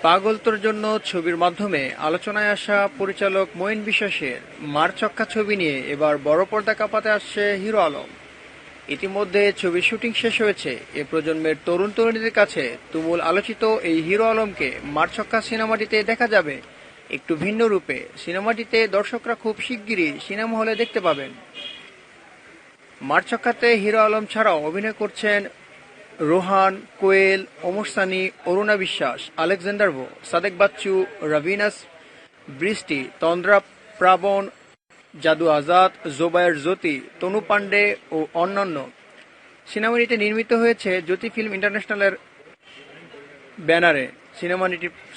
পাগল তোর জন্য ছবির মাধ্যমে আলোচনায় আসা পরিচালক মঈন বিশ্বাসের মার চক্কা ছবি নিয়ে এবার বড় পর্দা কাঁপাতে আসছে হিরো আলম। ইতিমধ্যে ছবির শুটিং শেষ হয়েছে। এ প্রজন্মের তরুণ তরুণীদের কাছে তুমুল আলোচিত এই হিরো আলমকে মার চক্কা সিনেমাটিতে দেখা যাবে একটু ভিন্ন রূপে। সিনেমাটিতে দর্শকরা খুব শিগগিরই সিনেমা হলে দেখতে পাবেন। মার চক্কাতে হিরো আলম ছাড়াও অভিনয় করছেন রোহান, কোয়েল, ওমর সানি, অরুণা বিশ্বাস, আলেকজান্ডার ভো, সাদেক বাচ্চু, রবিনাস, বৃষ্টি, তন্দ্রা প্রাবণ, জাদু আজাদ, জোবায়ের জ্যোতি, তনু পান্ডে ও অন্যান্য। সিনেমাটি নির্মিত হয়েছে জ্যোতি ফিল্ম ইন্টারন্যাশনালের ব্যানারে।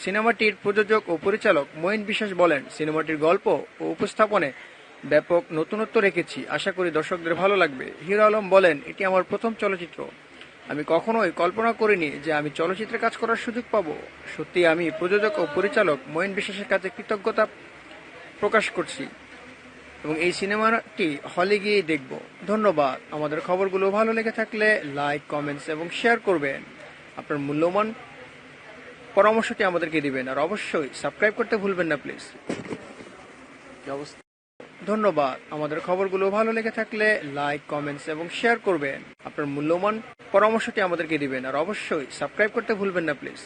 সিনেমাটির প্রযোজক ও পরিচালক মঈন বিশ্বাস বলেন, সিনেমাটির গল্প ও উপস্থাপনে ব্যাপক নতুনত্ব রেখেছি, আশা করি দর্শকদের ভালো লাগবে। হিরো আলম বলেন, এটি আমার প্রথম চলচ্চিত্র। আমি কখনোই কল্পনা করিনি যে আমি চলচ্চিত্রে কাজ করার সুযোগ পাব। সত্যি আমি প্রযোজক ও পরিচালক মঈন বিশ্বাসের কাছে কৃতজ্ঞতা প্রকাশ করছি এবং এই সিনেমাটি হলে গিয়েই দেখব। ধন্যবাদ। আমাদের খবরগুলো ভালো লেগে থাকলে লাইক, কমেন্টস এবং শেয়ার করবেন। আপনার মূল্যবান পরামর্শটি আমাদেরকে দিবেন আর অবশ্যই সাবস্ক্রাইব করতে ভুলবেন না প্লিজ। ধন্যবাদ। আমাদের খবরগুলো ভালো লেগে থাকলে লাইক, কমেন্টস এবং শেয়ার করবেন। আপনার মূল্যবান পরামর্শটি আমাদেরকে দিবেন আর অবশ্যই সাবস্ক্রাইব করতে ভুলবেন না প্লিজ।